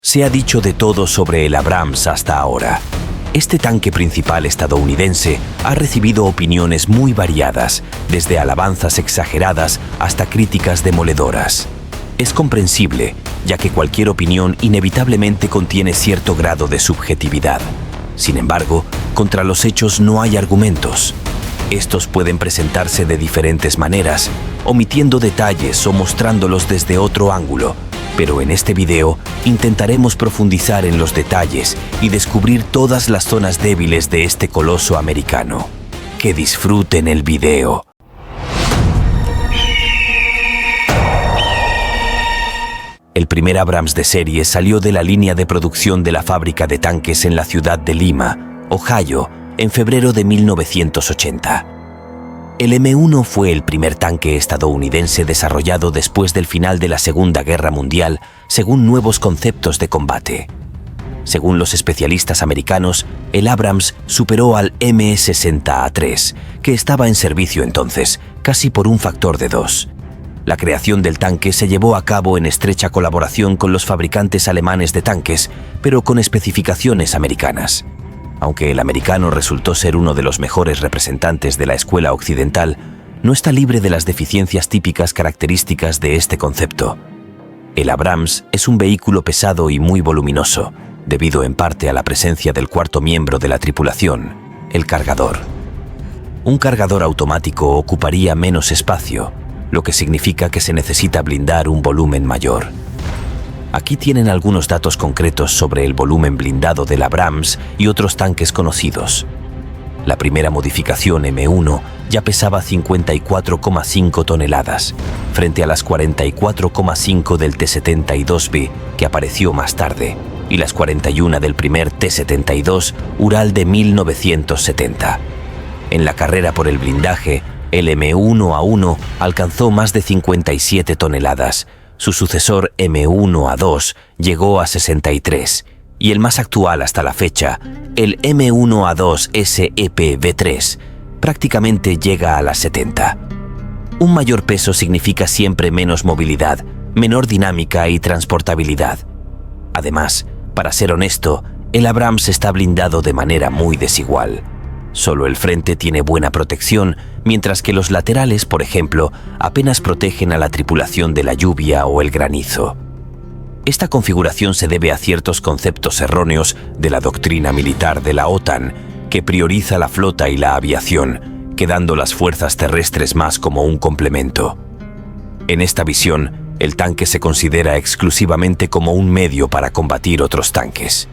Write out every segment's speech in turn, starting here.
Se ha dicho de todo sobre el Abrams hasta ahora. Este tanque principal estadounidense ha recibido opiniones muy variadas, desde alabanzas exageradas hasta críticas demoledoras. Es comprensible, ya que cualquier opinión inevitablemente contiene cierto grado de subjetividad. Sin embargo, contra los hechos no hay argumentos. Estos pueden presentarse de diferentes maneras, omitiendo detalles o mostrándolos desde otro ángulo, pero en este video intentaremos profundizar en los detalles y descubrir todas las zonas débiles de este coloso americano. Que disfruten el video. El primer Abrams de serie salió de la línea de producción de la fábrica de tanques en la ciudad de Lima, Ohio, en febrero de 1980. El M1 fue el primer tanque estadounidense desarrollado después del final de la Segunda Guerra Mundial, según nuevos conceptos de combate. Según los especialistas americanos, el Abrams superó al M60A3, que estaba en servicio entonces, casi por un factor de 2. La creación del tanque se llevó a cabo en estrecha colaboración con los fabricantes alemanes de tanques, pero con especificaciones americanas. Aunque el americano resultó ser uno de los mejores representantes de la escuela occidental, no está libre de las deficiencias típicas características de este concepto. El Abrams es un vehículo pesado y muy voluminoso, debido en parte a la presencia del cuarto miembro de la tripulación, el cargador. Un cargador automático ocuparía menos espacio, lo que significa que se necesita blindar un volumen mayor. Aquí tienen algunos datos concretos sobre el volumen blindado del Abrams y otros tanques conocidos. La primera modificación M1 ya pesaba 54,5 toneladas, frente a las 44,5 del T-72B que apareció más tarde, y las 41 del primer T-72 Ural de 1970. En la carrera por el blindaje, el M1A1 alcanzó más de 57 toneladas, su sucesor M1A2 llegó a 63, y el más actual hasta la fecha, el M1A2 SEPV3, prácticamente llega a las 70. Un mayor peso significa siempre menos movilidad, menor dinámica y transportabilidad. Además, para ser honesto, el Abrams está blindado de manera muy desigual. Solo el frente tiene buena protección, mientras que los laterales, por ejemplo, apenas protegen a la tripulación de la lluvia o el granizo. Esta configuración se debe a ciertos conceptos erróneos de la doctrina militar de la OTAN, que prioriza la flota y la aviación, quedando las fuerzas terrestres más como un complemento. En esta visión, el tanque se considera exclusivamente como un medio para combatir otros tanques.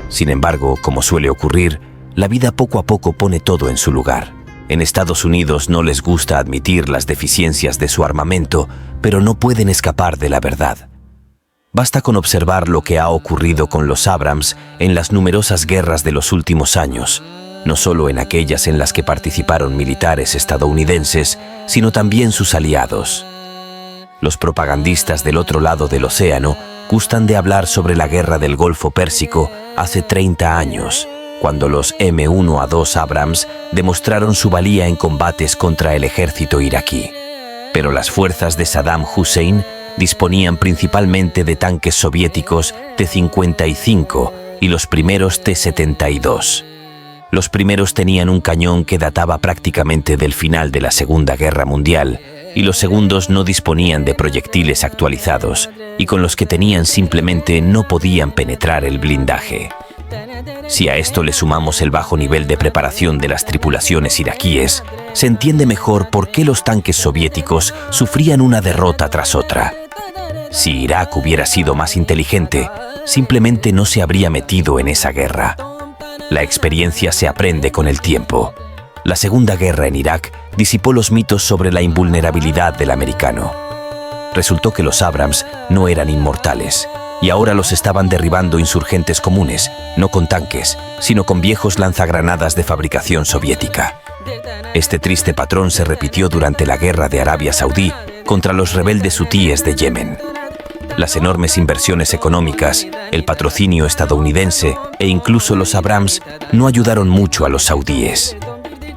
Sin embargo, como suele ocurrir, la vida poco a poco pone todo en su lugar. En Estados Unidos no les gusta admitir las deficiencias de su armamento, pero no pueden escapar de la verdad. Basta con observar lo que ha ocurrido con los Abrams en las numerosas guerras de los últimos años, no solo en aquellas en las que participaron militares estadounidenses, sino también sus aliados. Los propagandistas del otro lado del océano gustan de hablar sobre la guerra del Golfo Pérsico hace 30 años, cuando los M1A2 Abrams demostraron su valía en combates contra el ejército iraquí. Pero las fuerzas de Saddam Hussein disponían principalmente de tanques soviéticos T-55 y los primeros T-72. Los primeros tenían un cañón que databa prácticamente del final de la Segunda Guerra Mundial, y los segundos no disponían de proyectiles actualizados, y con los que tenían simplemente no podían penetrar el blindaje. Si a esto le sumamos el bajo nivel de preparación de las tripulaciones iraquíes, se entiende mejor por qué los tanques soviéticos sufrían una derrota tras otra. Si Irak hubiera sido más inteligente, simplemente no se habría metido en esa guerra. La experiencia se aprende con el tiempo. La Segunda Guerra en Irak disipó los mitos sobre la invulnerabilidad del americano. Resultó que los Abrams no eran inmortales, y ahora los estaban derribando insurgentes comunes, no con tanques, sino con viejos lanzagranadas de fabricación soviética. Este triste patrón se repitió durante la guerra de Arabia Saudí contra los rebeldes hutíes de Yemen. Las enormes inversiones económicas, el patrocinio estadounidense e incluso los Abrams no ayudaron mucho a los saudíes.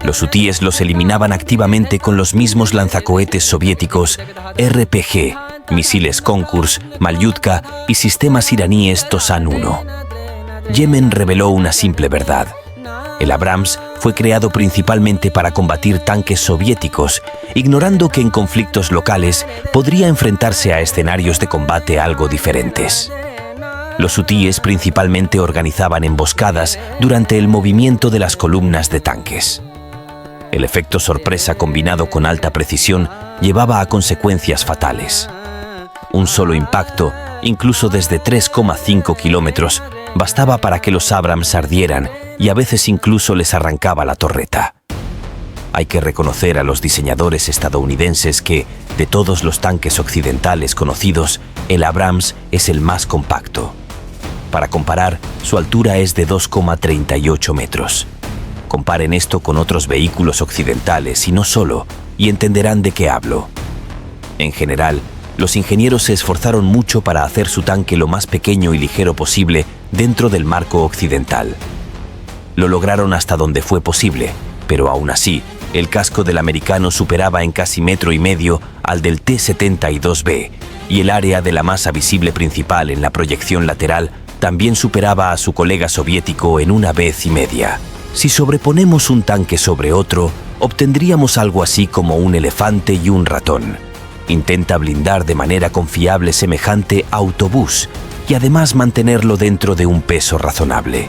Los hutíes los eliminaban activamente con los mismos lanzacohetes soviéticos RPG, misiles Konkurs, Malyutka y sistemas iraníes Tosan-1. Yemen reveló una simple verdad. El Abrams fue creado principalmente para combatir tanques soviéticos, ignorando que en conflictos locales podría enfrentarse a escenarios de combate algo diferentes. Los hutíes principalmente organizaban emboscadas durante el movimiento de las columnas de tanques. El efecto sorpresa combinado con alta precisión llevaba a consecuencias fatales. Un solo impacto, incluso desde 3,5 kilómetros, bastaba para que los Abrams ardieran y a veces incluso les arrancaba la torreta. Hay que reconocer a los diseñadores estadounidenses que, de todos los tanques occidentales conocidos, el Abrams es el más compacto. Para comparar, su altura es de 2,38 metros. Comparen esto con otros vehículos occidentales y no solo, y entenderán de qué hablo. En general, los ingenieros se esforzaron mucho para hacer su tanque lo más pequeño y ligero posible dentro del marco occidental. Lo lograron hasta donde fue posible, pero aún así, el casco del americano superaba en casi 1,5 metros al del T-72B, y el área de la masa visible principal en la proyección lateral también superaba a su colega soviético en 1,5 veces. Si sobreponemos un tanque sobre otro, obtendríamos algo así como un elefante y un ratón. Intenta blindar de manera confiable semejante autobús y además mantenerlo dentro de un peso razonable.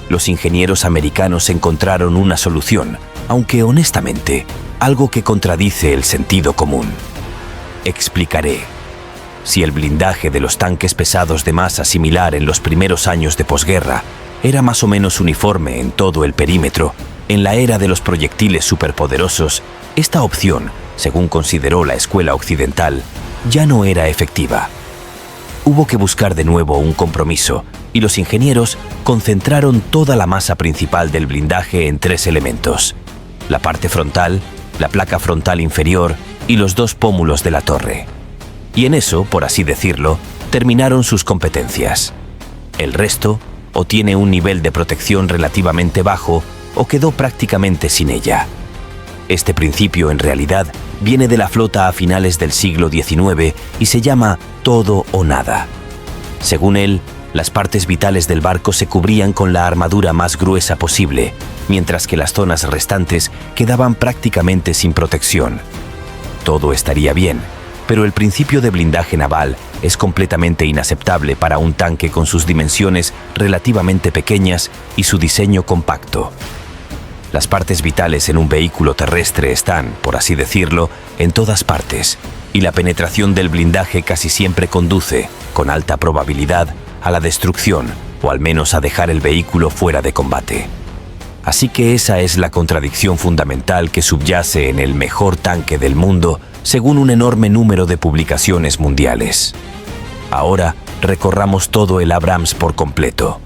Los ingenieros americanos encontraron una solución, aunque honestamente, algo que contradice el sentido común. Explicaré. Si el blindaje de los tanques pesados de masa similar en los primeros años de posguerra era más o menos uniforme en todo el perímetro, en la era de los proyectiles superpoderosos, esta opción, según consideró la escuela occidental, ya no era efectiva. Hubo que buscar de nuevo un compromiso, y los ingenieros concentraron toda la masa principal del blindaje en 3 elementos: la parte frontal, la placa frontal inferior y los 2 pómulos de la torre. Y en eso, por así decirlo, terminaron sus competencias. El resto, o tiene un nivel de protección relativamente bajo, o quedó prácticamente sin ella. Este principio, en realidad, viene de la flota a finales del siglo XIX y se llama todo o nada. Según él, las partes vitales del barco se cubrían con la armadura más gruesa posible, mientras que las zonas restantes quedaban prácticamente sin protección. Todo estaría bien, pero el principio de blindaje naval es completamente inaceptable para un tanque con sus dimensiones relativamente pequeñas y su diseño compacto. Las partes vitales en un vehículo terrestre están, por así decirlo, en todas partes, y la penetración del blindaje casi siempre conduce, con alta probabilidad, a la destrucción, o al menos a dejar el vehículo fuera de combate. Así que esa es la contradicción fundamental que subyace en el mejor tanque del mundo, según un enorme número de publicaciones mundiales. Ahora, recorramos todo el Abrams por completo.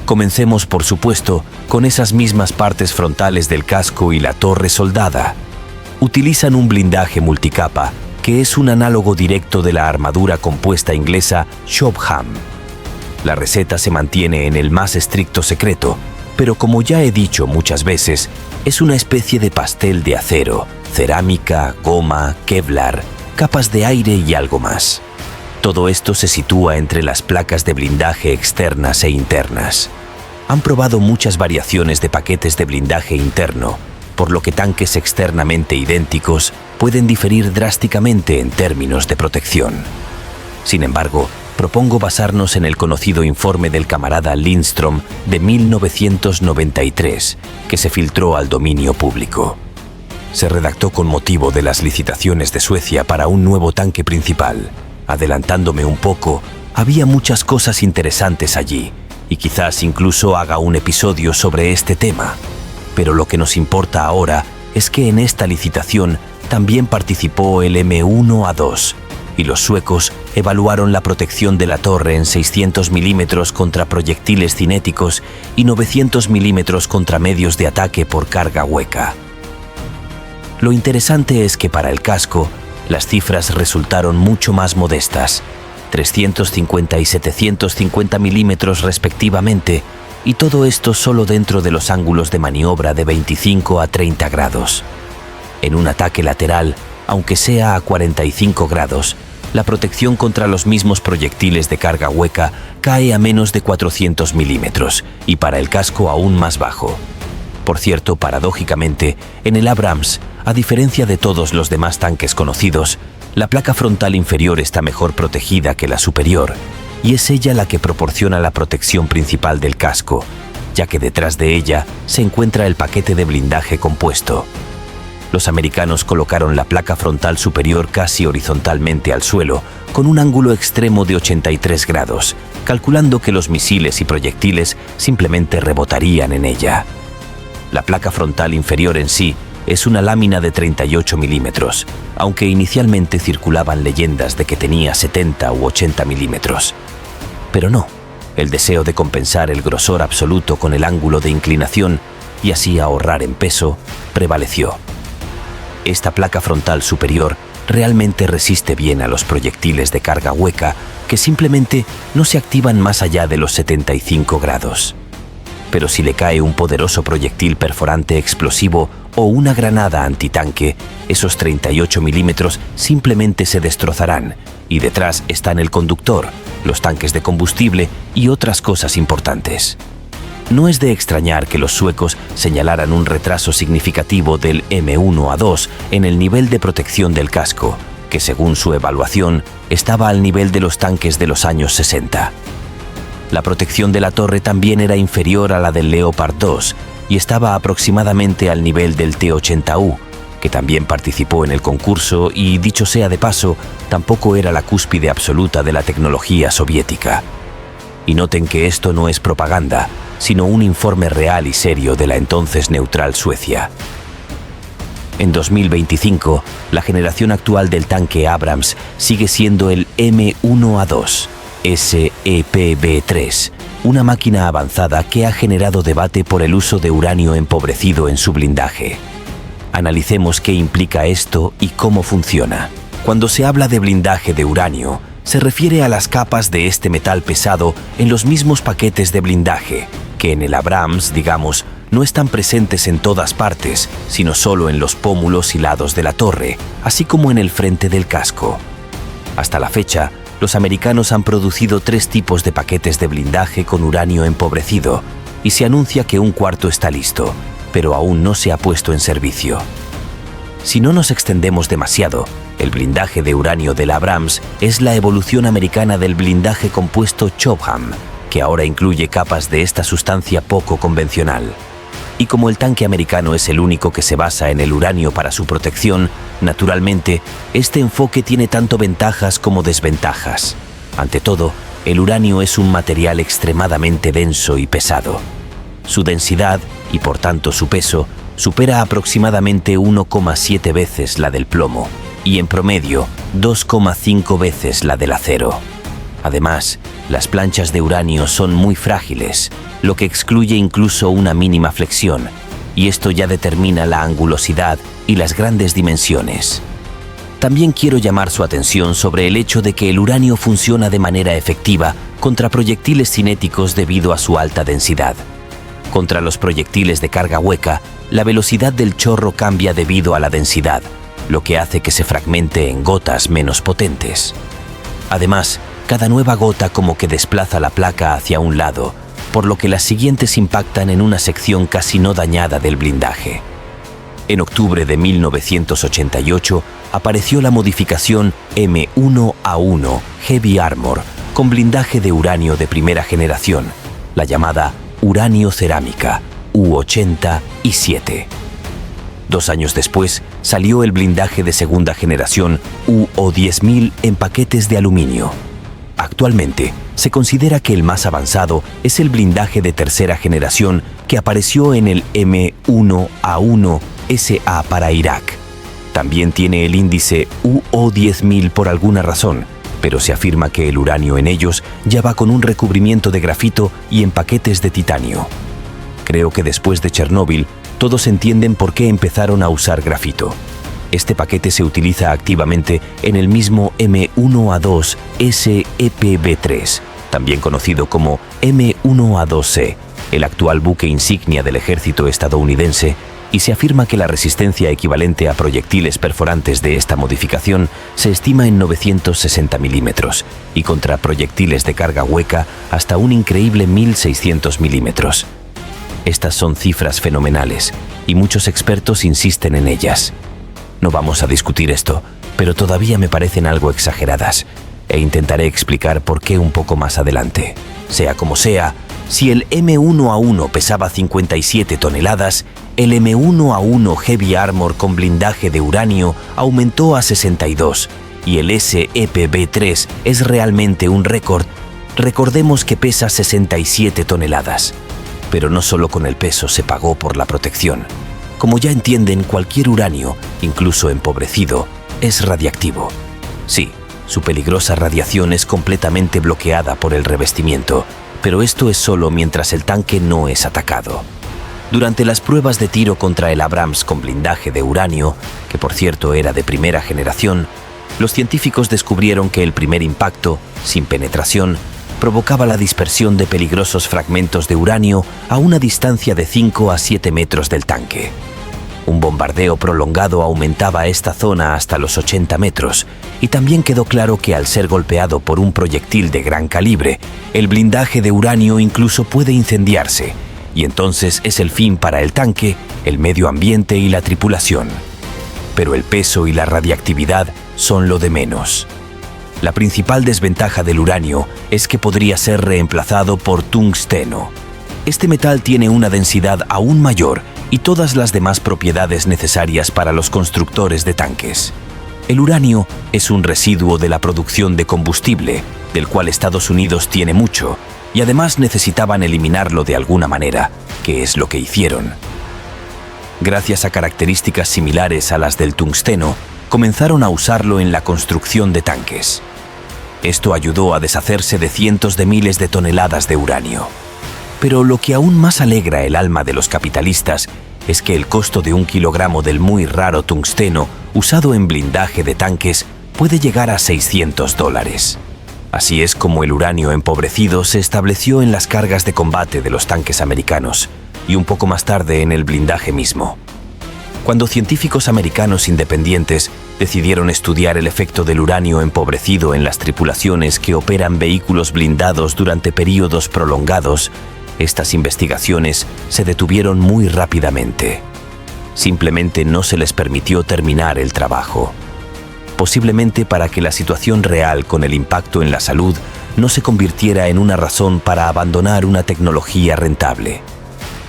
Comencemos, por supuesto, con esas mismas partes frontales del casco y la torre soldada. Utilizan un blindaje multicapa, que es un análogo directo de la armadura compuesta inglesa Shobham. La receta se mantiene en el más estricto secreto, pero como ya he dicho muchas veces, es una especie de pastel de acero, cerámica, goma, Kevlar, capas de aire y algo más. Todo esto se sitúa entre las placas de blindaje externas e internas. Han probado muchas variaciones de paquetes de blindaje interno, por lo que tanques externamente idénticos pueden diferir drásticamente en términos de protección. Sin embargo, propongo basarnos en el conocido informe del camarada Lindström de 1993, que se filtró al dominio público. Se redactó con motivo de las licitaciones de Suecia para un nuevo tanque principal. Adelantándome un poco, había muchas cosas interesantes allí, y quizás incluso haga un episodio sobre este tema. Pero lo que nos importa ahora es que en esta licitación también participó el M1A2, y los suecos evaluaron la protección de la torre en 600 milímetros contra proyectiles cinéticos y 900 milímetros contra medios de ataque por carga hueca. Lo interesante es que para el casco, las cifras resultaron mucho más modestas, 350 y 750 milímetros respectivamente, y todo esto solo dentro de los ángulos de maniobra de 25 a 30 grados. En un ataque lateral, aunque sea a 45 grados, la protección contra los mismos proyectiles de carga hueca cae a menos de 400 milímetros y para el casco aún más bajo. Por cierto, paradójicamente, en el Abrams, a diferencia de todos los demás tanques conocidos, la placa frontal inferior está mejor protegida que la superior, y es ella la que proporciona la protección principal del casco, ya que detrás de ella se encuentra el paquete de blindaje compuesto. Los americanos colocaron la placa frontal superior casi horizontalmente al suelo, con un ángulo extremo de 83 grados, calculando que los misiles y proyectiles simplemente rebotarían en ella. La placa frontal inferior en sí es una lámina de 38 milímetros, aunque inicialmente circulaban leyendas de que tenía 70 u 80 milímetros. Pero no, el deseo de compensar el grosor absoluto con el ángulo de inclinación y así ahorrar en peso prevaleció. Esta placa frontal superior realmente resiste bien a los proyectiles de carga hueca que simplemente no se activan más allá de los 75 grados. Pero si le cae un poderoso proyectil perforante explosivo o una granada antitanque, esos 38 milímetros simplemente se destrozarán y detrás están el conductor, los tanques de combustible y otras cosas importantes. No es de extrañar que los suecos señalaran un retraso significativo del M1A2 en el nivel de protección del casco, que según su evaluación estaba al nivel de los tanques de los años 60. La protección de la torre también era inferior a la del Leopard 2 y estaba aproximadamente al nivel del T-80U, que también participó en el concurso y, dicho sea de paso, tampoco era la cúspide absoluta de la tecnología soviética. Y noten que esto no es propaganda, sino un informe real y serio de la entonces neutral Suecia. En 2025, la generación actual del tanque Abrams sigue siendo el M1A2. SEPB3, una máquina avanzada que ha generado debate por el uso de uranio empobrecido en su blindaje. Analicemos qué implica esto y cómo funciona. Cuando se habla de blindaje de uranio, se refiere a las capas de este metal pesado en los mismos paquetes de blindaje, que en el Abrams, digamos, no están presentes en todas partes, sino solo en los pómulos y lados de la torre, así como en el frente del casco. Hasta la fecha, los americanos han producido 3 tipos de paquetes de blindaje con uranio empobrecido y se anuncia que un cuarto está listo, pero aún no se ha puesto en servicio. Si no nos extendemos demasiado, el blindaje de uranio del Abrams es la evolución americana del blindaje compuesto Chobham, que ahora incluye capas de esta sustancia poco convencional. Y como el tanque americano es el único que se basa en el uranio para su protección, naturalmente, este enfoque tiene tanto ventajas como desventajas. Ante todo, el uranio es un material extremadamente denso y pesado. Su densidad, y por tanto su peso, supera aproximadamente 1,7 veces la del plomo, y en promedio 2,5 veces la del acero. Además, las planchas de uranio son muy frágiles, lo que excluye incluso una mínima flexión, y esto ya determina la angulosidad y las grandes dimensiones. También quiero llamar su atención sobre el hecho de que el uranio funciona de manera efectiva contra proyectiles cinéticos debido a su alta densidad. Contra los proyectiles de carga hueca, la velocidad del chorro cambia debido a la densidad, lo que hace que se fragmente en gotas menos potentes. Además, cada nueva gota como que desplaza la placa hacia un lado, por lo que las siguientes impactan en una sección casi no dañada del blindaje. En octubre de 1988 apareció la modificación M1A1 Heavy Armor con blindaje de uranio de primera generación, la llamada uranio cerámica U87. 2 años después salió el blindaje de segunda generación UO10000 en paquetes de aluminio. Actualmente, se considera que el más avanzado es el blindaje de tercera generación que apareció en el M1A1SA para Irak. También tiene el índice UO10000 por alguna razón, pero se afirma que el uranio en ellos ya va con un recubrimiento de grafito y en paquetes de titanio. Creo que después de Chernóbil, todos entienden por qué empezaron a usar grafito. Este paquete se utiliza activamente en el mismo M1A2 SEPB3, también conocido como M1A2C, el actual buque insignia del ejército estadounidense, y se afirma que la resistencia equivalente a proyectiles perforantes de esta modificación se estima en 960 milímetros y contra proyectiles de carga hueca hasta un increíble 1600 milímetros. Estas son cifras fenomenales y muchos expertos insisten en ellas. No vamos a discutir esto, pero todavía me parecen algo exageradas e intentaré explicar por qué un poco más adelante. Sea como sea, si el M1A1 pesaba 57 toneladas, el M1A1 Heavy Armor con blindaje de uranio aumentó a 62 y el SEPB3 es realmente un récord. Recordemos que pesa 67 toneladas. Pero no solo con el peso se pagó por la protección. Como ya entienden, cualquier uranio, incluso empobrecido, es radiactivo. Sí, su peligrosa radiación es completamente bloqueada por el revestimiento, pero esto es solo mientras el tanque no es atacado. Durante las pruebas de tiro contra el Abrams con blindaje de uranio, que por cierto era de primera generación, los científicos descubrieron que el primer impacto, sin penetración, provocaba la dispersión de peligrosos fragmentos de uranio a una distancia de 5 a 7 metros del tanque. Un bombardeo prolongado aumentaba esta zona hasta los 80 metros, y también quedó claro que al ser golpeado por un proyectil de gran calibre, el blindaje de uranio incluso puede incendiarse, y entonces es el fin para el tanque, el medio ambiente y la tripulación. Pero el peso y la radiactividad son lo de menos. La principal desventaja del uranio es que podría ser reemplazado por tungsteno. Este metal tiene una densidad aún mayor y todas las demás propiedades necesarias para los constructores de tanques. El uranio es un residuo de la producción de combustible, del cual Estados Unidos tiene mucho, y además necesitaban eliminarlo de alguna manera, que es lo que hicieron. Gracias a características similares a las del tungsteno, comenzaron a usarlo en la construcción de tanques. Esto ayudó a deshacerse de cientos de miles de toneladas de uranio. Pero lo que aún más alegra el alma de los capitalistas es que el costo de 1 kilogramo del muy raro tungsteno usado en blindaje de tanques puede llegar a $600. Así es como el uranio empobrecido se estableció en las cargas de combate de los tanques americanos y un poco más tarde en el blindaje mismo. Cuando científicos americanos independientes decidieron estudiar el efecto del uranio empobrecido en las tripulaciones que operan vehículos blindados durante períodos prolongados, estas investigaciones se detuvieron muy rápidamente. Simplemente no se les permitió terminar el trabajo. Posiblemente para que la situación real con el impacto en la salud no se convirtiera en una razón para abandonar una tecnología rentable.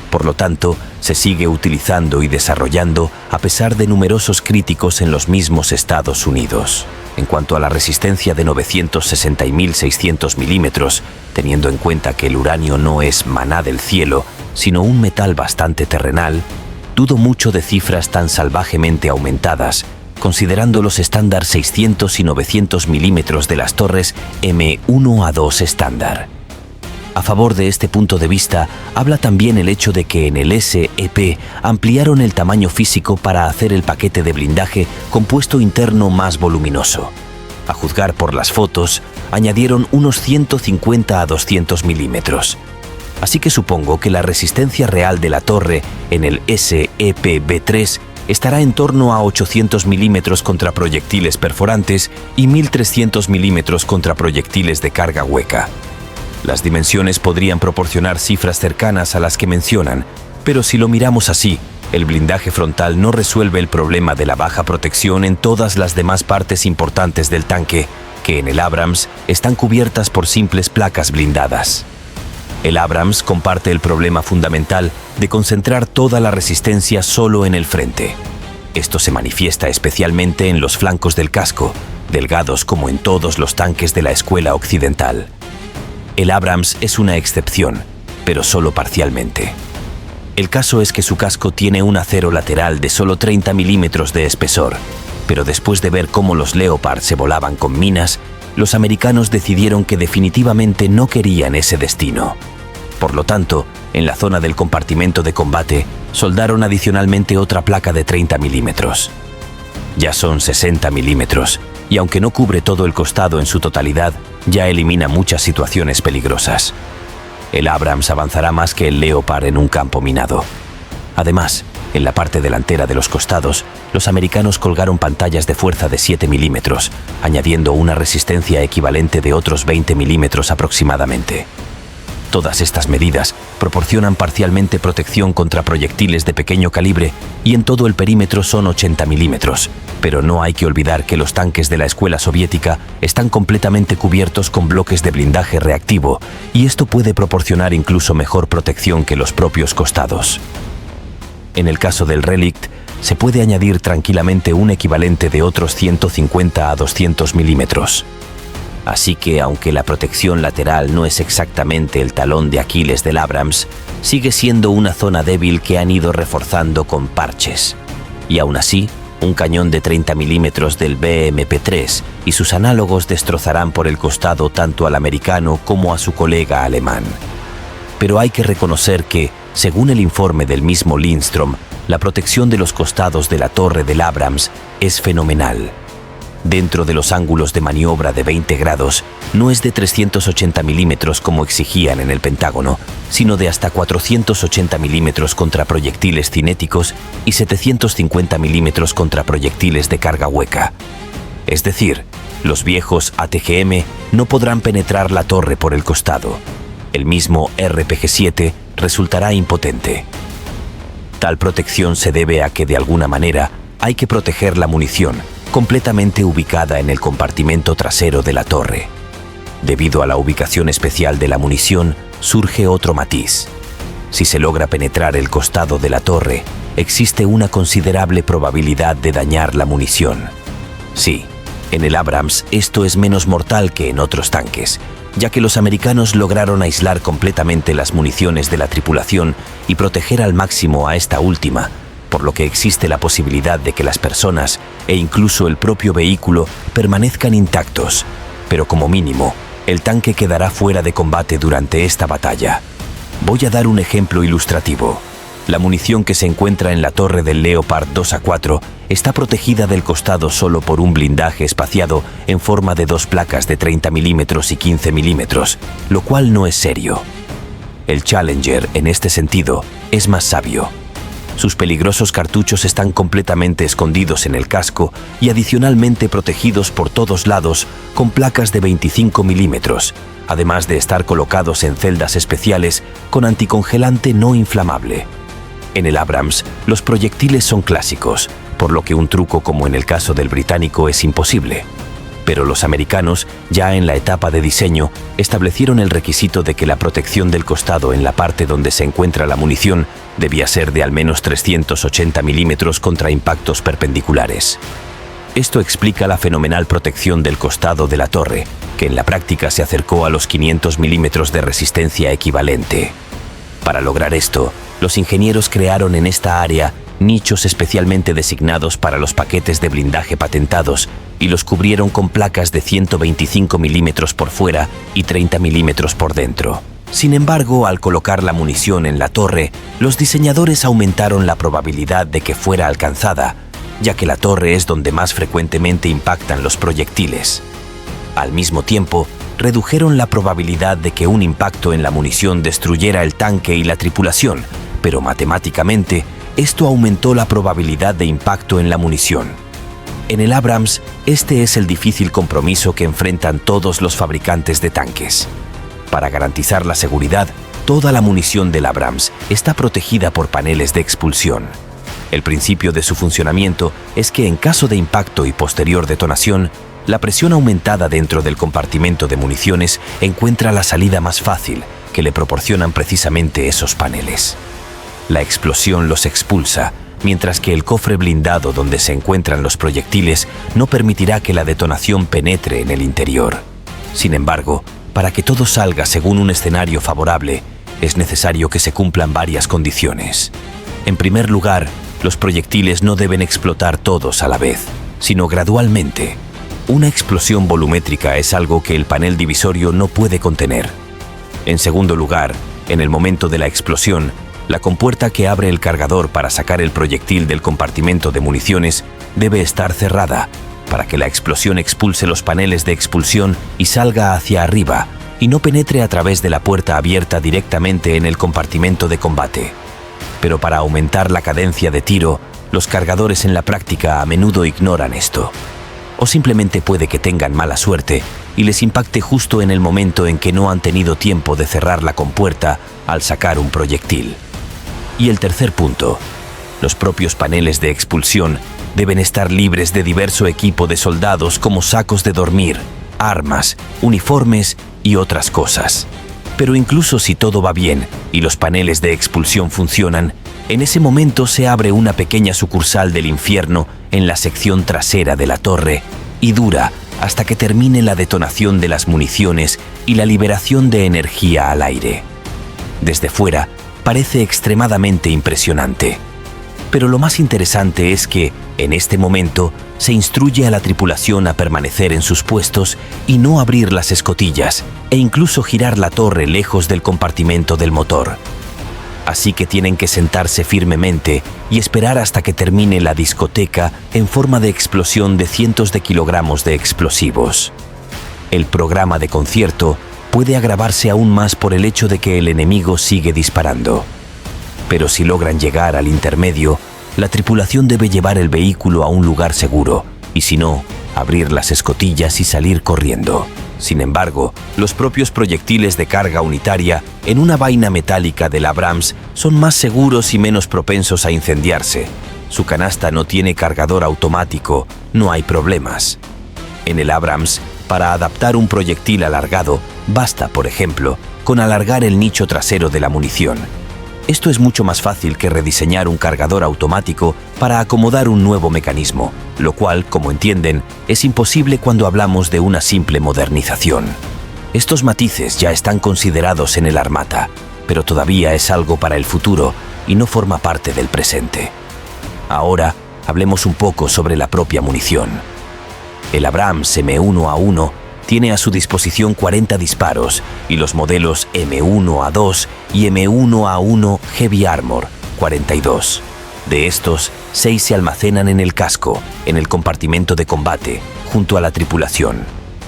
Por lo tanto, se sigue utilizando y desarrollando a pesar de numerosos críticos en los mismos Estados Unidos. En cuanto a la resistencia de 960 y 1600 milímetros, teniendo en cuenta que el uranio no es maná del cielo, sino un metal bastante terrenal, dudo mucho de cifras tan salvajemente aumentadas, considerando los estándar 600 y 900 milímetros de las torres M1A2 estándar. A favor de este punto de vista, habla también el hecho de que en el SEP ampliaron el tamaño físico para hacer el paquete de blindaje compuesto interno más voluminoso. A juzgar por las fotos, añadieron unos 150 a 200 milímetros. Así que supongo que la resistencia real de la torre en el SEPB3 estará en torno a 800 milímetros contra proyectiles perforantes y 1300 milímetros contra proyectiles de carga hueca. Las dimensiones podrían proporcionar cifras cercanas a las que mencionan, pero si lo miramos así, el blindaje frontal no resuelve el problema de la baja protección en todas las demás partes importantes del tanque, que en el Abrams están cubiertas por simples placas blindadas. El Abrams comparte el problema fundamental de concentrar toda la resistencia solo en el frente. Esto se manifiesta especialmente en los flancos del casco, delgados como en todos los tanques de la escuela occidental. El Abrams es una excepción, pero solo parcialmente. El caso es que su casco tiene un acero lateral de solo 30 milímetros de espesor, pero después de ver cómo los Leopard se volaban con minas, los americanos decidieron que definitivamente no querían ese destino. Por lo tanto, en la zona del compartimento de combate, soldaron adicionalmente otra placa de 30 milímetros. Ya son 60 milímetros, y aunque no cubre todo el costado en su totalidad, ya elimina muchas situaciones peligrosas. El Abrams avanzará más que el Leopard en un campo minado. Además, En la parte delantera de los costados, los americanos colgaron pantallas de fuerza de 7 milímetros, añadiendo una resistencia equivalente de otros 20 milímetros aproximadamente. Todas estas medidas proporcionan parcialmente protección contra proyectiles de pequeño calibre y en todo el perímetro son 80 milímetros, pero no hay que olvidar que los tanques de la escuela soviética están completamente cubiertos con bloques de blindaje reactivo y esto puede proporcionar incluso mejor protección que los propios costados. En el caso del Relikt, se puede añadir tranquilamente un equivalente de otros 150 a 200 milímetros. Así que, aunque la protección lateral no es exactamente el talón de Aquiles del Abrams, sigue siendo una zona débil que han ido reforzando con parches. Y aún así, un cañón de 30 milímetros del BMP-3 y sus análogos destrozarán por el costado tanto al americano como a su colega alemán. Pero hay que reconocer que, según el informe del mismo Lindström, la protección de los costados de la torre del Abrams es fenomenal. Dentro de los ángulos de maniobra de 20 grados, no es de 380 milímetros como exigían en el Pentágono, sino de hasta 480 milímetros contra proyectiles cinéticos y 750 milímetros contra proyectiles de carga hueca. Es decir, los viejos ATGM no podrán penetrar la torre por el costado. El mismo RPG-7 resultará impotente. Tal protección se debe a que, de alguna manera, hay que proteger la munición, completamente ubicada en el compartimento trasero de la torre. Debido a la ubicación especial de la munición, surge otro matiz. Si se logra penetrar el costado de la torre, existe una considerable probabilidad de dañar la munición. Sí, en el Abrams esto es menos mortal que en otros tanques, ya que los americanos lograron aislar completamente las municiones de la tripulación y proteger al máximo a esta última, por lo que existe la posibilidad de que las personas e incluso el propio vehículo permanezcan intactos, pero como mínimo, el tanque quedará fuera de combate durante esta batalla. Voy a dar un ejemplo ilustrativo. La munición que se encuentra en la torre del Leopard 2A4 está protegida del costado solo por un blindaje espaciado en forma de dos placas de 30 milímetros y 15 milímetros, lo cual no es serio. El Challenger, en este sentido, es más sabio. Sus peligrosos cartuchos están completamente escondidos en el casco y adicionalmente protegidos por todos lados con placas de 25 milímetros, además de estar colocados en celdas especiales con anticongelante no inflamable. En el Abrams, los proyectiles son clásicos, por lo que un truco como en el caso del británico es imposible. Pero los americanos, ya en la etapa de diseño, establecieron el requisito de que la protección del costado en la parte donde se encuentra la munición debía ser de al menos 380 milímetros contra impactos perpendiculares. Esto explica la fenomenal protección del costado de la torre, que en la práctica se acercó a los 500 milímetros de resistencia equivalente. Para lograr esto, los ingenieros crearon en esta área nichos especialmente designados para los paquetes de blindaje patentados y los cubrieron con placas de 125 milímetros por fuera y 30 milímetros por dentro. Sin embargo, al colocar la munición en la torre, los diseñadores aumentaron la probabilidad de que fuera alcanzada, ya que la torre es donde más frecuentemente impactan los proyectiles. Al mismo tiempo, redujeron la probabilidad de que un impacto en la munición destruyera el tanque y la tripulación, pero matemáticamente, esto aumentó la probabilidad de impacto en la munición. En el Abrams, este es el difícil compromiso que enfrentan todos los fabricantes de tanques. Para garantizar la seguridad, toda la munición del Abrams está protegida por paneles de expulsión. El principio de su funcionamiento es que en caso de impacto y posterior detonación, la presión aumentada dentro del compartimento de municiones encuentra la salida más fácil, que le proporcionan precisamente esos paneles. La explosión los expulsa, mientras que el cofre blindado donde se encuentran los proyectiles no permitirá que la detonación penetre en el interior. Sin embargo, para que todo salga según un escenario favorable, es necesario que se cumplan varias condiciones. En primer lugar, los proyectiles no deben explotar todos a la vez, sino gradualmente. Una explosión volumétrica es algo que el panel divisorio no puede contener. En segundo lugar, en el momento de la explosión, la compuerta que abre el cargador para sacar el proyectil del compartimento de municiones debe estar cerrada, para que la explosión expulse los paneles de expulsión y salga hacia arriba, y no penetre a través de la puerta abierta directamente en el compartimento de combate. Pero para aumentar la cadencia de tiro, los cargadores en la práctica a menudo ignoran esto. O simplemente puede que tengan mala suerte y les impacte justo en el momento en que no han tenido tiempo de cerrar la compuerta al sacar un proyectil. Y el tercer punto, los propios paneles de expulsión deben estar libres de diverso equipo de soldados como sacos de dormir, armas, uniformes y otras cosas. Pero incluso si todo va bien y los paneles de expulsión funcionan, en ese momento se abre una pequeña sucursal del infierno en la sección trasera de la torre y dura hasta que termine la detonación de las municiones y la liberación de energía al aire. Desde fuera, parece extremadamente impresionante. Pero lo más interesante es que, en este momento, se instruye a la tripulación a permanecer en sus puestos y no abrir las escotillas, e incluso girar la torre lejos del compartimento del motor. Así que tienen que sentarse firmemente y esperar hasta que termine la discoteca en forma de explosión de cientos de kilogramos de explosivos. El programa de concierto puede agravarse aún más por el hecho de que el enemigo sigue disparando. Pero si logran llegar al intermedio, la tripulación debe llevar el vehículo a un lugar seguro, y si no, abrir las escotillas y salir corriendo. Sin embargo, los propios proyectiles de carga unitaria en una vaina metálica del Abrams son más seguros y menos propensos a incendiarse. Su canasta no tiene cargador automático, no hay problemas. En el Abrams, para adaptar un proyectil alargado, basta, por ejemplo, con alargar el nicho trasero de la munición. Esto es mucho más fácil que rediseñar un cargador automático para acomodar un nuevo mecanismo, lo cual, como entienden, es imposible cuando hablamos de una simple modernización. Estos matices ya están considerados en el Armata, pero todavía es algo para el futuro y no forma parte del presente. Ahora, hablemos un poco sobre la propia munición. El Abrams M1A1 tiene a su disposición 40 disparos y los modelos M1A2 y M1A1 Heavy Armor 42. De estos, 6 se almacenan en el casco, en el compartimento de combate, junto a la tripulación.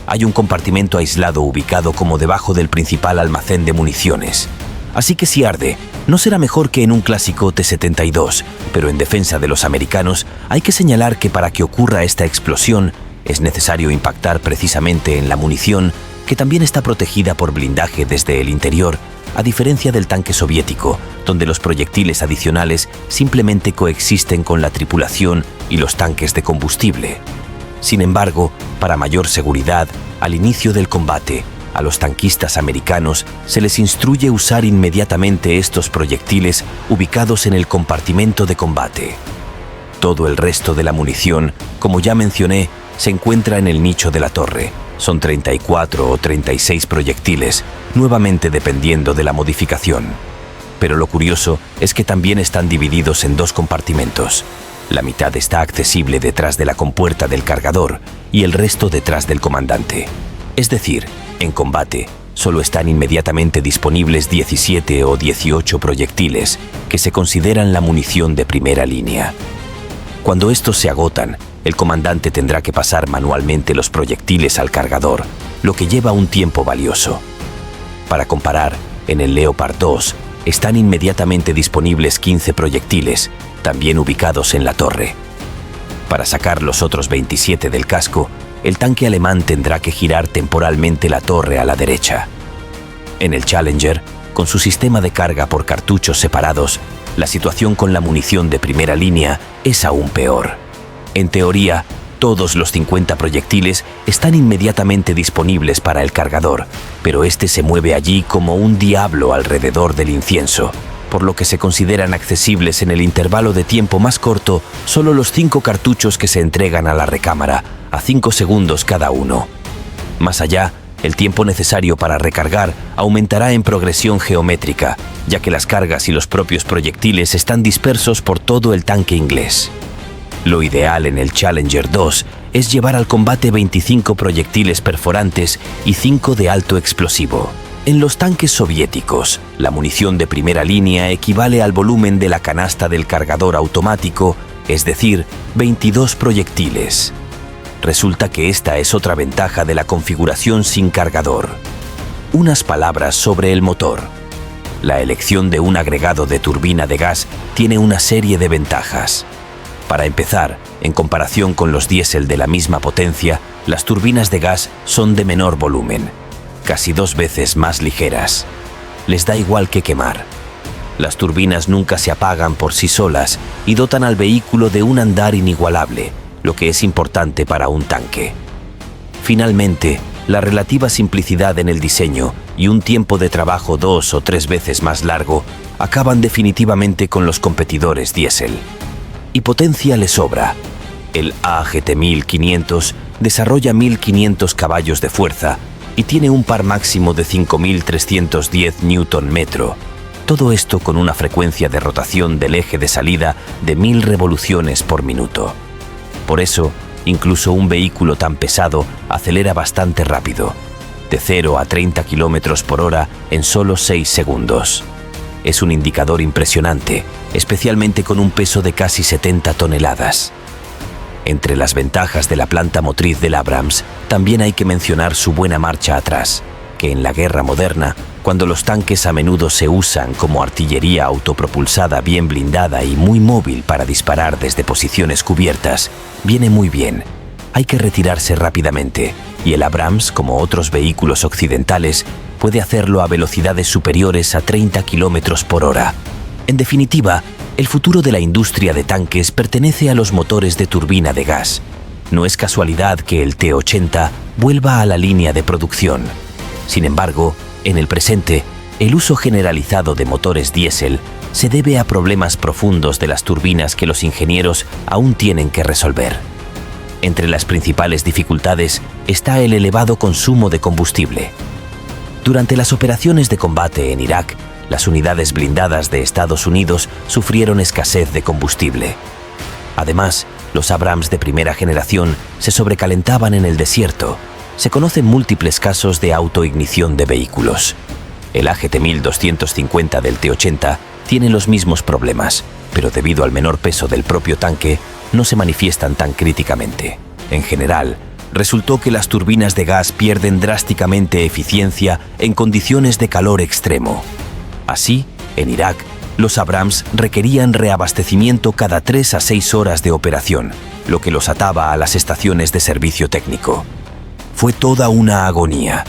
Hay un compartimento aislado ubicado como debajo del principal almacén de municiones. Así que si arde, no será mejor que en un clásico T-72, pero en defensa de los americanos hay que señalar que para que ocurra esta explosión, es necesario impactar precisamente en la munición, que también está protegida por blindaje desde el interior, a diferencia del tanque soviético, donde los proyectiles adicionales simplemente coexisten con la tripulación y los tanques de combustible. Sin embargo, para mayor seguridad, al inicio del combate, a los tanquistas americanos se les instruye usar inmediatamente estos proyectiles ubicados en el compartimento de combate. Todo el resto de la munición, como ya mencioné, se encuentra en el nicho de la torre. Son 34 o 36 proyectiles, nuevamente dependiendo de la modificación. Pero lo curioso es que también están divididos en 2 compartimentos. La mitad está accesible detrás de la compuerta del cargador y el resto detrás del comandante. Es decir, en combate, solo están inmediatamente disponibles 17 o 18 proyectiles, que se consideran la munición de primera línea. Cuando estos se agotan, el comandante tendrá que pasar manualmente los proyectiles al cargador, lo que lleva un tiempo valioso. Para comparar, en el Leopard 2 están inmediatamente disponibles 15 proyectiles, también ubicados en la torre. Para sacar los otros 27 del casco, el tanque alemán tendrá que girar temporalmente la torre a la derecha. En el Challenger, con su sistema de carga por cartuchos separados, la situación con la munición de primera línea es aún peor. En teoría, todos los 50 proyectiles están inmediatamente disponibles para el cargador, pero este se mueve allí como un diablo alrededor del incienso, por lo que se consideran accesibles en el intervalo de tiempo más corto solo los 5 cartuchos que se entregan a la recámara, a 5 segundos cada uno. Más allá, el tiempo necesario para recargar aumentará en progresión geométrica, ya que las cargas y los propios proyectiles están dispersos por todo el tanque inglés. Lo ideal en el Challenger 2 es llevar al combate 25 proyectiles perforantes y 5 de alto explosivo. En los tanques soviéticos, la munición de primera línea equivale al volumen de la canasta del cargador automático, es decir, 22 proyectiles. Resulta que esta es otra ventaja de la configuración sin cargador. Unas palabras sobre el motor. la elección de un agregado de turbina de gas tiene una serie de ventajas. Para empezar, en comparación con los diésel de la misma potencia, las turbinas de gas son de menor volumen, casi 2 veces más ligeras. Les da igual que quemar. Las turbinas nunca se apagan por sí solas y dotan al vehículo de un andar inigualable, lo que es importante para un tanque. Finalmente, la relativa simplicidad en el diseño y un tiempo de trabajo 2 o 3 veces más largo acaban definitivamente con los competidores diésel. Y potencia le sobra. El AGT 1500 desarrolla 1500 caballos de fuerza y tiene un par máximo de 5310 Nm. Todo esto con una frecuencia de rotación del eje de salida de 1000 revoluciones por minuto. Por eso, incluso un vehículo tan pesado acelera bastante rápido, de 0 a 30 km por hora en solo 6 segundos. Es un indicador impresionante, especialmente con un peso de casi 70 toneladas. Entre las ventajas de la planta motriz del Abrams, también hay que mencionar su buena marcha atrás, que en la guerra moderna, cuando los tanques a menudo se usan como artillería autopropulsada bien blindada y muy móvil para disparar desde posiciones cubiertas, viene muy bien. Hay que retirarse rápidamente, y el Abrams, como otros vehículos occidentales, puede hacerlo a velocidades superiores a 30 km por hora. En definitiva, el futuro de la industria de tanques pertenece a los motores de turbina de gas. No es casualidad que el T-80 vuelva a la línea de producción. Sin embargo, en el presente, el uso generalizado de motores diésel se debe a problemas profundos de las turbinas que los ingenieros aún tienen que resolver. Entre las principales dificultades está el elevado consumo de combustible. Durante las operaciones de combate en Irak, las unidades blindadas de Estados Unidos sufrieron escasez de combustible. Además, los Abrams de primera generación se sobrecalentaban en el desierto. Se conocen múltiples casos de autoignición de vehículos. El AGT 1250 del T-80 tiene los mismos problemas, pero debido al menor peso del propio tanque, no se manifiestan tan críticamente. En general, resultó que las turbinas de gas pierden drásticamente eficiencia en condiciones de calor extremo. Así, en Irak, los Abrams requerían reabastecimiento cada 3 a 6 horas de operación, lo que los ataba a las estaciones de servicio técnico. Fue toda una agonía.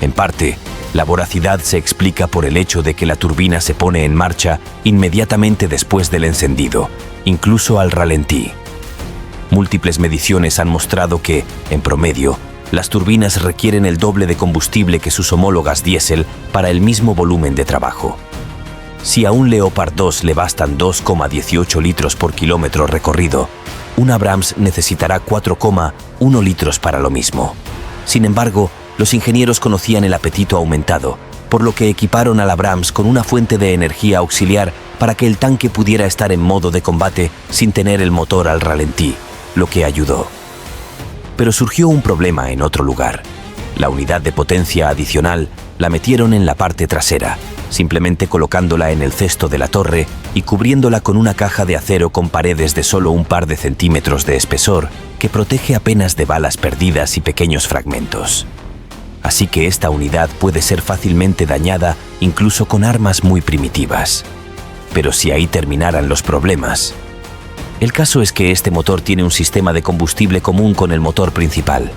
En parte, la voracidad se explica por el hecho de que la turbina se pone en marcha inmediatamente después del encendido, incluso al ralentí. Múltiples mediciones han mostrado que, en promedio, las turbinas requieren el doble de combustible que sus homólogas diésel para el mismo volumen de trabajo. Si a un Leopard 2 le bastan 2,18 litros por kilómetro recorrido, un Abrams necesitará 4,1 litros para lo mismo. Sin embargo, los ingenieros conocían el apetito aumentado, por lo que equiparon al Abrams con una fuente de energía auxiliar para que el tanque pudiera estar en modo de combate sin tener el motor al ralentí, lo que ayudó. Pero surgió un problema en otro lugar. La unidad de potencia adicional la metieron en la parte trasera, simplemente colocándola en el cesto de la torre y cubriéndola con una caja de acero con paredes de solo un par de centímetros de espesor que protege apenas de balas perdidas y pequeños fragmentos. Así que esta unidad puede ser fácilmente dañada incluso con armas muy primitivas. Pero si ahí terminaran los problemas. El caso es que este motor tiene un sistema de combustible común con el motor principal.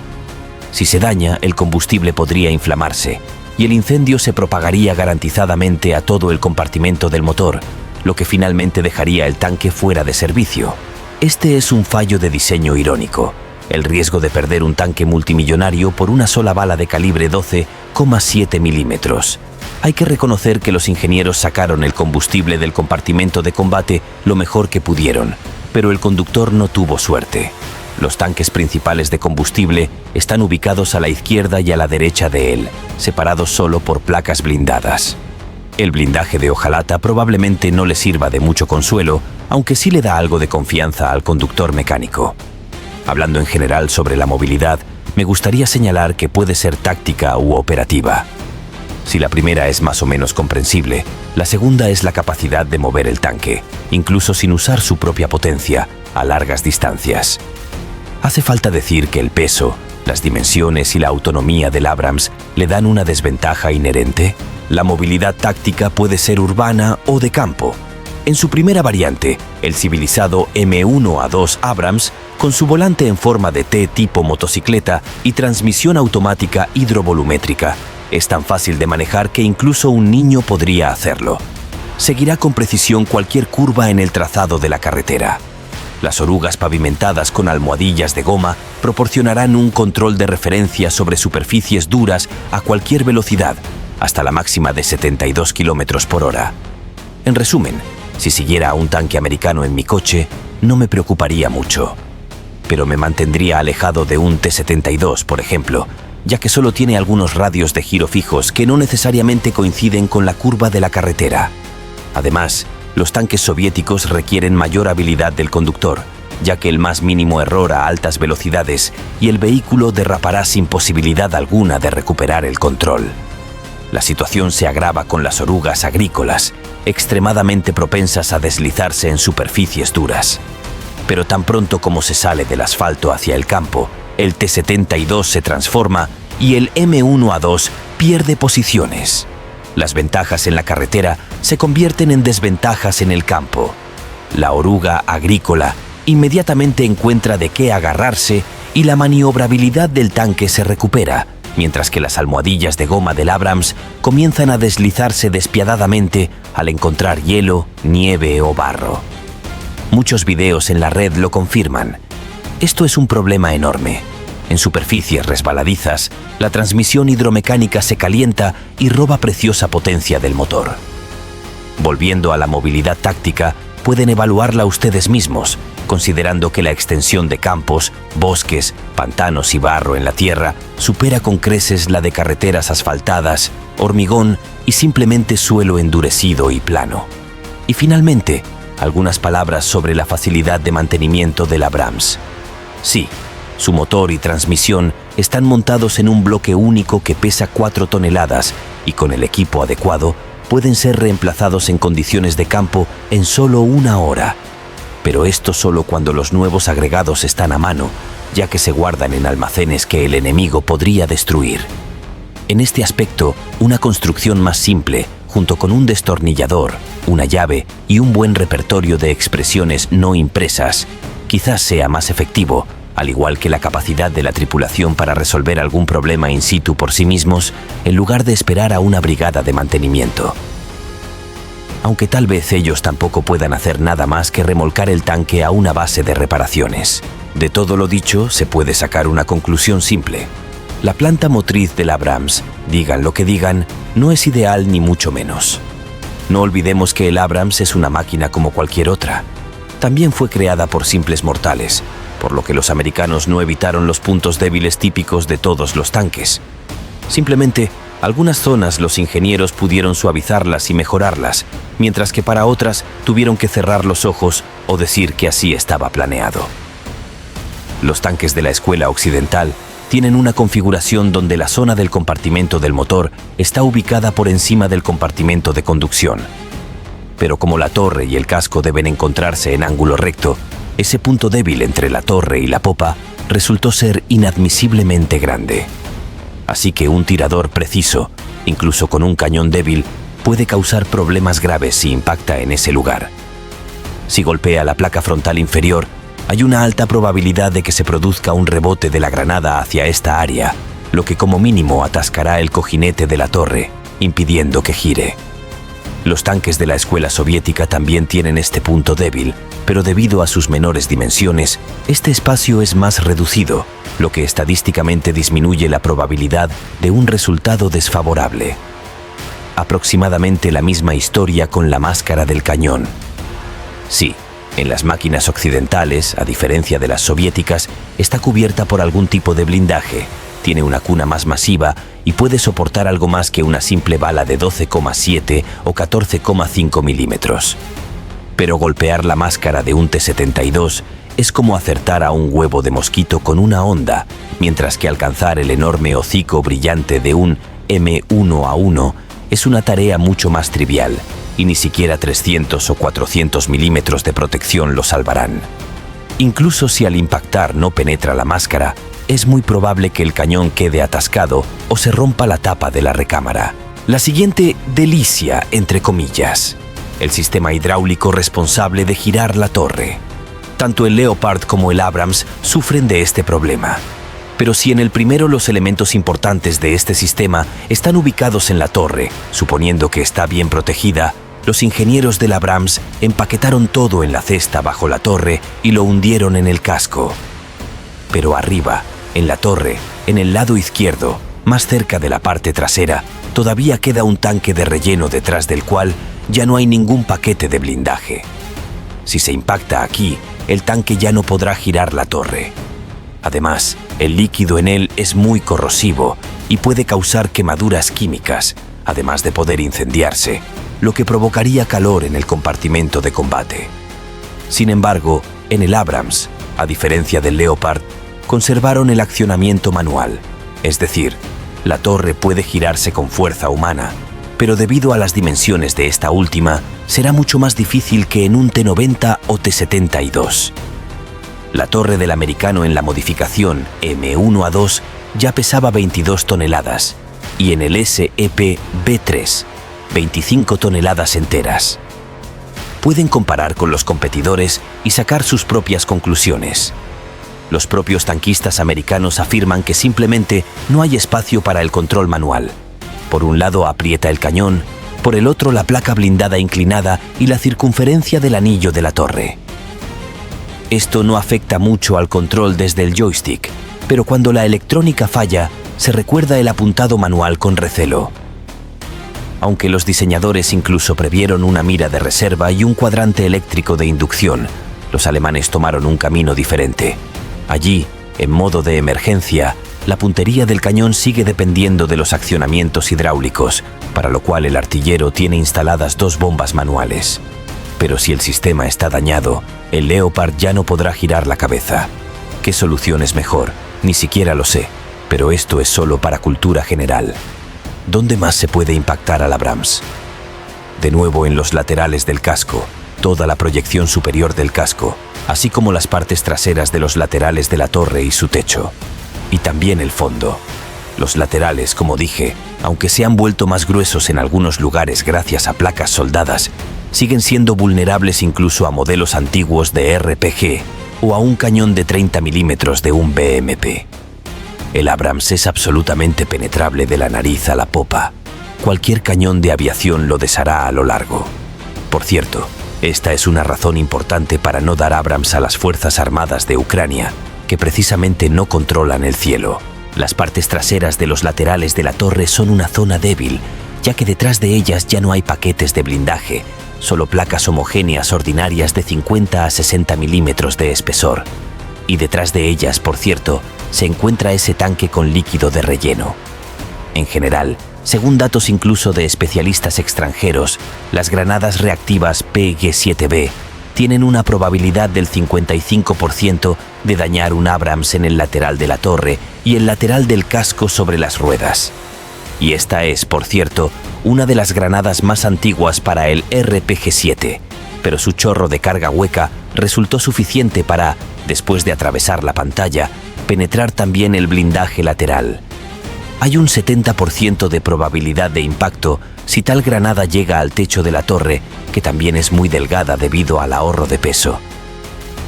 Si se daña, el combustible podría inflamarse y el incendio se propagaría garantizadamente a todo el compartimento del motor, lo que finalmente dejaría el tanque fuera de servicio. Este es un fallo de diseño irónico, el riesgo de perder un tanque multimillonario por una sola bala de calibre 12,7 milímetros. Hay que reconocer que los ingenieros sacaron el combustible del compartimento de combate lo mejor que pudieron, pero el conductor no tuvo suerte. Los tanques principales de combustible están ubicados a la izquierda y a la derecha de él, separados solo por placas blindadas. El blindaje de hojalata probablemente no le sirva de mucho consuelo, aunque sí le da algo de confianza al conductor mecánico. Hablando en general sobre la movilidad, me gustaría señalar que puede ser táctica u operativa. Si la primera es más o menos comprensible, la segunda es la capacidad de mover el tanque, incluso sin usar su propia potencia, a largas distancias. ¿Hace falta decir que el peso, las dimensiones y la autonomía del Abrams le dan una desventaja inherente? La movilidad táctica puede ser urbana o de campo. En su primera variante, el civilizado M1A2 Abrams, con su volante en forma de T tipo motocicleta y transmisión automática hidrovolumétrica, es tan fácil de manejar que incluso un niño podría hacerlo. Seguirá con precisión cualquier curva en el trazado de la carretera. Las orugas pavimentadas con almohadillas de goma proporcionarán un control de referencia sobre superficies duras a cualquier velocidad, hasta la máxima de 72 km por hora. En resumen, si siguiera a un tanque americano en mi coche, no me preocuparía mucho. Pero me mantendría alejado de un T-72, por ejemplo, ya que solo tiene algunos radios de giro fijos que no necesariamente coinciden con la curva de la carretera. Además, los tanques soviéticos requieren mayor habilidad del conductor, ya que el más mínimo error a altas velocidades y el vehículo derrapará sin posibilidad alguna de recuperar el control. La situación se agrava con las orugas agrícolas, extremadamente propensas a deslizarse en superficies duras. Pero tan pronto como se sale del asfalto hacia el campo, el T-72 se transforma y el M1A2 pierde posiciones. Las ventajas en la carretera se convierten en desventajas en el campo. La oruga agrícola inmediatamente encuentra de qué agarrarse y la maniobrabilidad del tanque se recupera, mientras que las almohadillas de goma del Abrams comienzan a deslizarse despiadadamente al encontrar hielo, nieve o barro. Muchos videos en la red lo confirman. Esto es un problema enorme. En superficies resbaladizas, la transmisión hidromecánica se calienta y roba preciosa potencia del motor. Volviendo a la movilidad táctica, pueden evaluarla ustedes mismos, considerando que la extensión de campos, bosques, pantanos y barro en la tierra supera con creces la de carreteras asfaltadas, hormigón y simplemente suelo endurecido y plano. Y finalmente, algunas palabras sobre la facilidad de mantenimiento del Abrams. Sí, su motor y transmisión están montados en un bloque único que pesa 4 toneladas y con el equipo adecuado pueden ser reemplazados en condiciones de campo en solo 1 hora. Pero esto solo cuando los nuevos agregados están a mano, ya que se guardan en almacenes que el enemigo podría destruir. En este aspecto, una construcción más simple, junto con un destornillador, una llave y un buen repertorio de expresiones no impresas, quizás sea más efectivo, al igual que la capacidad de la tripulación para resolver algún problema in situ por sí mismos, en lugar de esperar a una brigada de mantenimiento. Aunque tal vez ellos tampoco puedan hacer nada más que remolcar el tanque a una base de reparaciones. De todo lo dicho, se puede sacar una conclusión simple. La planta motriz del Abrams, digan lo que digan, no es ideal ni mucho menos. No olvidemos que el Abrams es una máquina como cualquier otra. También fue creada por simples mortales, por lo que los americanos no evitaron los puntos débiles típicos de todos los tanques. Simplemente, algunas zonas los ingenieros pudieron suavizarlas y mejorarlas, mientras que para otras tuvieron que cerrar los ojos o decir que así estaba planeado. Los tanques de la escuela occidental tienen una configuración donde la zona del compartimento del motor está ubicada por encima del compartimento de conducción. Pero como la torre y el casco deben encontrarse en ángulo recto, ese punto débil entre la torre y la popa resultó ser inadmisiblemente grande. Así que un tirador preciso, incluso con un cañón débil, puede causar problemas graves si impacta en ese lugar. Si golpea la placa frontal inferior, hay una alta probabilidad de que se produzca un rebote de la granada hacia esta área, lo que como mínimo atascará el cojinete de la torre, impidiendo que gire. Los tanques de la escuela soviética también tienen este punto débil, pero debido a sus menores dimensiones, este espacio es más reducido, lo que estadísticamente disminuye la probabilidad de un resultado desfavorable. Aproximadamente la misma historia con la máscara del cañón. Sí, en las máquinas occidentales, a diferencia de las soviéticas, está cubierta por algún tipo de blindaje, tiene una cuna más masiva y puede soportar algo más que una simple bala de 12,7 o 14,5 milímetros. Pero golpear la máscara de un T-72 es como acertar a un huevo de mosquito con una honda, mientras que alcanzar el enorme hocico brillante de un M1A1 es una tarea mucho más trivial, y ni siquiera 300 o 400 milímetros de protección lo salvarán. Incluso si al impactar no penetra la máscara, es muy probable que el cañón quede atascado o se rompa la tapa de la recámara. La siguiente delicia, entre comillas, el sistema hidráulico responsable de girar la torre. Tanto el Leopard como el Abrams sufren de este problema. Pero si en el primero los elementos importantes de este sistema están ubicados en la torre, suponiendo que está bien protegida, los ingenieros del Abrams empaquetaron todo en la cesta bajo la torre y lo hundieron en el casco. Pero arriba, en la torre, en el lado izquierdo, más cerca de la parte trasera, todavía queda un tanque de relleno detrás del cual ya no hay ningún paquete de blindaje. Si se impacta aquí, el tanque ya no podrá girar la torre. Además, el líquido en él es muy corrosivo y puede causar quemaduras químicas, además de poder incendiarse, lo que provocaría calor en el compartimento de combate. Sin embargo, en el Abrams, a diferencia del Leopard, conservaron el accionamiento manual, es decir, la torre puede girarse con fuerza humana, pero debido a las dimensiones de esta última, será mucho más difícil que en un T-90 o T-72. La torre del americano en la modificación M1A2 ya pesaba 22 toneladas y en el SEP-B3, 25 toneladas enteras. Pueden comparar con los competidores y sacar sus propias conclusiones. Los propios tanquistas americanos afirman que simplemente no hay espacio para el control manual. Por un lado aprieta el cañón, por el otro la placa blindada inclinada y la circunferencia del anillo de la torre. Esto no afecta mucho al control desde el joystick, pero cuando la electrónica falla, se recuerda el apuntado manual con recelo. Aunque los diseñadores incluso previeron una mira de reserva y un cuadrante eléctrico de inducción, los alemanes tomaron un camino diferente. Allí, en modo de emergencia, la puntería del cañón sigue dependiendo de los accionamientos hidráulicos, para lo cual el artillero tiene instaladas 2 bombas manuales. Pero si el sistema está dañado, el Leopard ya no podrá girar la cabeza. ¿Qué solución es mejor? Ni siquiera lo sé, pero esto es solo para cultura general. ¿Dónde más se puede impactar al Abrams? De nuevo en los laterales del casco, toda la proyección superior del casco, así como las partes traseras de los laterales de la torre y su techo. Y también el fondo. Los laterales, como dije, aunque se han vuelto más gruesos en algunos lugares gracias a placas soldadas, siguen siendo vulnerables incluso a modelos antiguos de RPG o a un cañón de 30 milímetros de un BMP. El Abrams es absolutamente penetrable de la nariz a la popa. Cualquier cañón de aviación lo deshará a lo largo. Por cierto, esta es una razón importante para no dar Abrams a las Fuerzas Armadas de Ucrania, que precisamente no controlan el cielo. Las partes traseras de los laterales de la torre son una zona débil, ya que detrás de ellas ya no hay paquetes de blindaje, solo placas homogéneas ordinarias de 50 a 60 milímetros de espesor. Y detrás de ellas, por cierto, se encuentra ese tanque con líquido de relleno. En general, según datos incluso de especialistas extranjeros, las granadas reactivas PG-7B tienen una probabilidad del 55% de dañar un Abrams en el lateral de la torre y el lateral del casco sobre las ruedas. Y esta es, por cierto, una de las granadas más antiguas para el RPG-7, pero su chorro de carga hueca resultó suficiente para, después de atravesar la pantalla, penetrar también el blindaje lateral. Hay un 70% de probabilidad de impacto si tal granada llega al techo de la torre, que también es muy delgada debido al ahorro de peso.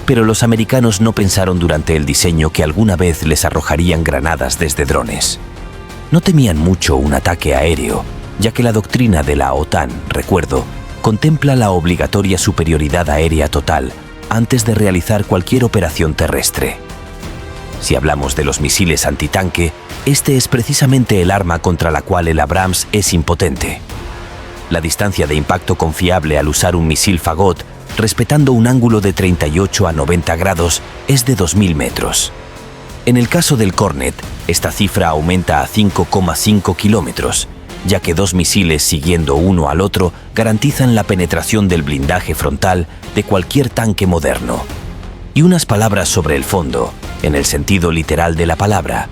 Pero los americanos no pensaron durante el diseño que alguna vez les arrojarían granadas desde drones. No temían mucho un ataque aéreo, ya que la doctrina de la OTAN, recuerdo, contempla la obligatoria superioridad aérea total antes de realizar cualquier operación terrestre. Si hablamos de los misiles antitanque, este es precisamente el arma contra la cual el Abrams es impotente. La distancia de impacto confiable al usar un misil Fagot, respetando un ángulo de 38 a 90 grados, es de 2.000 metros. En el caso del Kornet, esta cifra aumenta a 5,5 kilómetros, ya que 2 misiles siguiendo uno al otro garantizan la penetración del blindaje frontal de cualquier tanque moderno. Y unas palabras sobre el fondo, en el sentido literal de la palabra.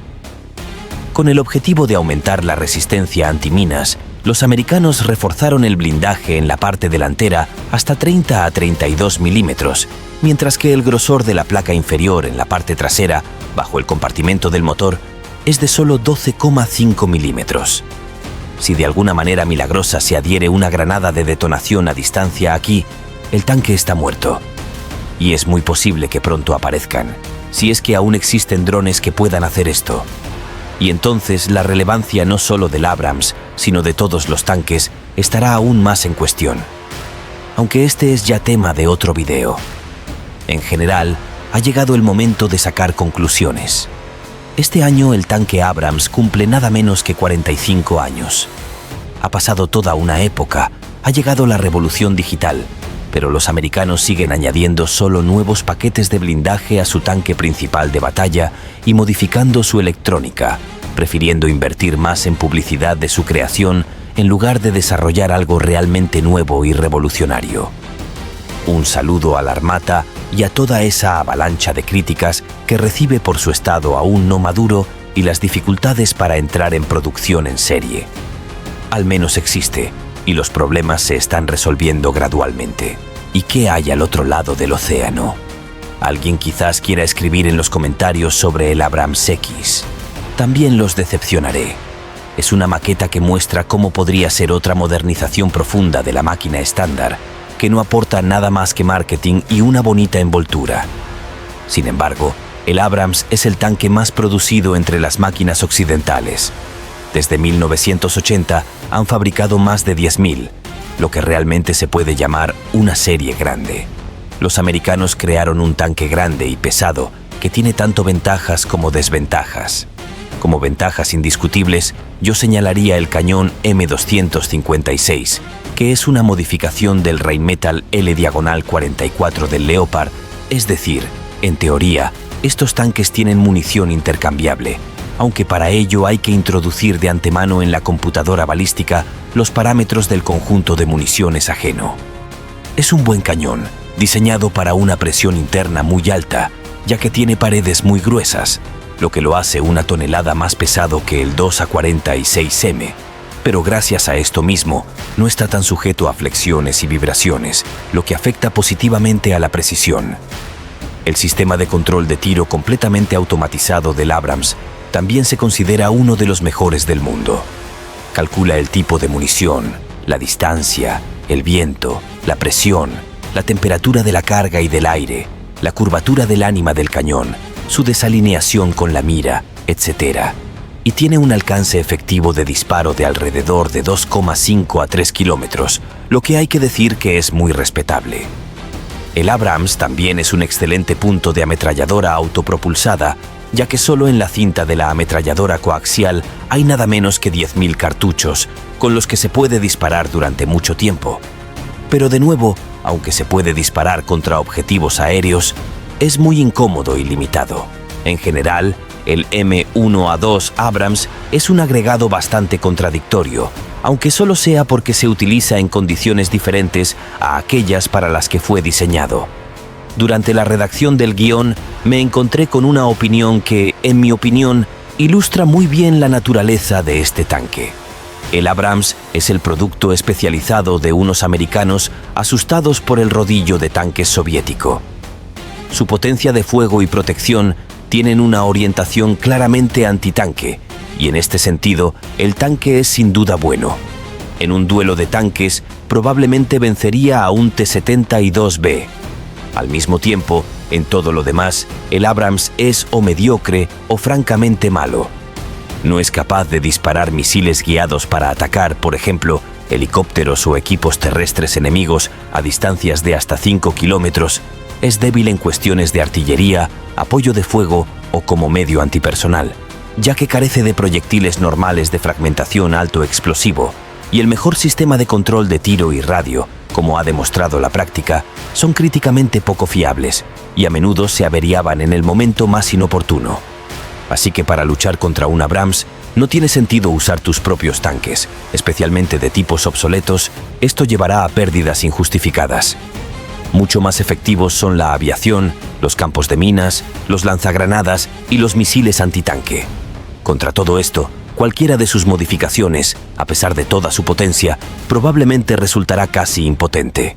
Con el objetivo de aumentar la resistencia antiminas, los americanos reforzaron el blindaje en la parte delantera hasta 30 a 32 milímetros, mientras que el grosor de la placa inferior en la parte trasera, bajo el compartimento del motor, es de solo 12,5 milímetros. Si de alguna manera milagrosa se adhiere una granada de detonación a distancia aquí, el tanque está muerto. Y es muy posible que pronto aparezcan, si es que aún existen drones que puedan hacer esto. Y entonces la relevancia no solo del Abrams, sino de todos los tanques, estará aún más en cuestión. Aunque este es ya tema de otro video. En general, ha llegado el momento de sacar conclusiones. Este año el tanque Abrams cumple nada menos que 45 años. Ha pasado toda una época, ha llegado la revolución digital, pero los americanos siguen añadiendo solo nuevos paquetes de blindaje a su tanque principal de batalla y modificando su electrónica, prefiriendo invertir más en publicidad de su creación en lugar de desarrollar algo realmente nuevo y revolucionario. Un saludo a la Armata y a toda esa avalancha de críticas que recibe por su estado aún no maduro y las dificultades para entrar en producción en serie. Al menos existe, y los problemas se están resolviendo gradualmente. ¿Y qué hay al otro lado del océano? Alguien quizás quiera escribir en los comentarios sobre el Abrams X. También los decepcionaré. Es una maqueta que muestra cómo podría ser otra modernización profunda de la máquina estándar, que no aporta nada más que marketing y una bonita envoltura. Sin embargo, el Abrams es el tanque más producido entre las máquinas occidentales. Desde 1980 han fabricado más de 10.000, lo que realmente se puede llamar una serie grande. Los americanos crearon un tanque grande y pesado que tiene tanto ventajas como desventajas. Como ventajas indiscutibles, yo señalaría el cañón M256, que es una modificación del Rheinmetall L/44 del Leopard, es decir, en teoría, estos tanques tienen munición intercambiable, aunque para ello hay que introducir de antemano en la computadora balística los parámetros del conjunto de municiones ajeno. Es un buen cañón, diseñado para una presión interna muy alta, ya que tiene paredes muy gruesas, lo que lo hace una tonelada más pesado que el 2A46M, pero gracias a esto mismo, no está tan sujeto a flexiones y vibraciones, lo que afecta positivamente a la precisión. El sistema de control de tiro completamente automatizado del Abrams también se considera uno de los mejores del mundo. Calcula el tipo de munición, la distancia, el viento, la presión, la temperatura de la carga y del aire, la curvatura del ánima del cañón, su desalineación con la mira, etc. Y tiene un alcance efectivo de disparo de alrededor de 2,5 a 3 kilómetros, lo que hay que decir que es muy respetable. El Abrams también es un excelente punto de ametralladora autopropulsada, ya que solo en la cinta de la ametralladora coaxial hay nada menos que 10.000 cartuchos, con los que se puede disparar durante mucho tiempo. Pero de nuevo, aunque se puede disparar contra objetivos aéreos, es muy incómodo y limitado. En general, el M1A2 Abrams es un agregado bastante contradictorio, aunque solo sea porque se utiliza en condiciones diferentes a aquellas para las que fue diseñado. Durante la redacción del guión, me encontré con una opinión que, en mi opinión, ilustra muy bien la naturaleza de este tanque. El Abrams es el producto especializado de unos americanos asustados por el rodillo de tanques soviético. Su potencia de fuego y protección tienen una orientación claramente antitanque, y en este sentido, el tanque es sin duda bueno. En un duelo de tanques, probablemente vencería a un T-72B. Al mismo tiempo, en todo lo demás, el Abrams es o mediocre o francamente malo. No es capaz de disparar misiles guiados para atacar, por ejemplo, helicópteros o equipos terrestres enemigos a distancias de hasta 5 kilómetros. Es débil en cuestiones de artillería, apoyo de fuego o como medio antipersonal, ya que carece de proyectiles normales de fragmentación alto explosivo, y el mejor sistema de control de tiro y radio, como ha demostrado la práctica, son críticamente poco fiables y a menudo se averiaban en el momento más inoportuno. Así que para luchar contra un Abrams, no tiene sentido usar tus propios tanques, especialmente de tipos obsoletos. Esto llevará a pérdidas injustificadas. Mucho más efectivos son la aviación, los campos de minas, los lanzagranadas y los misiles antitanque. Contra todo esto, cualquiera de sus modificaciones, a pesar de toda su potencia, probablemente resultará casi impotente.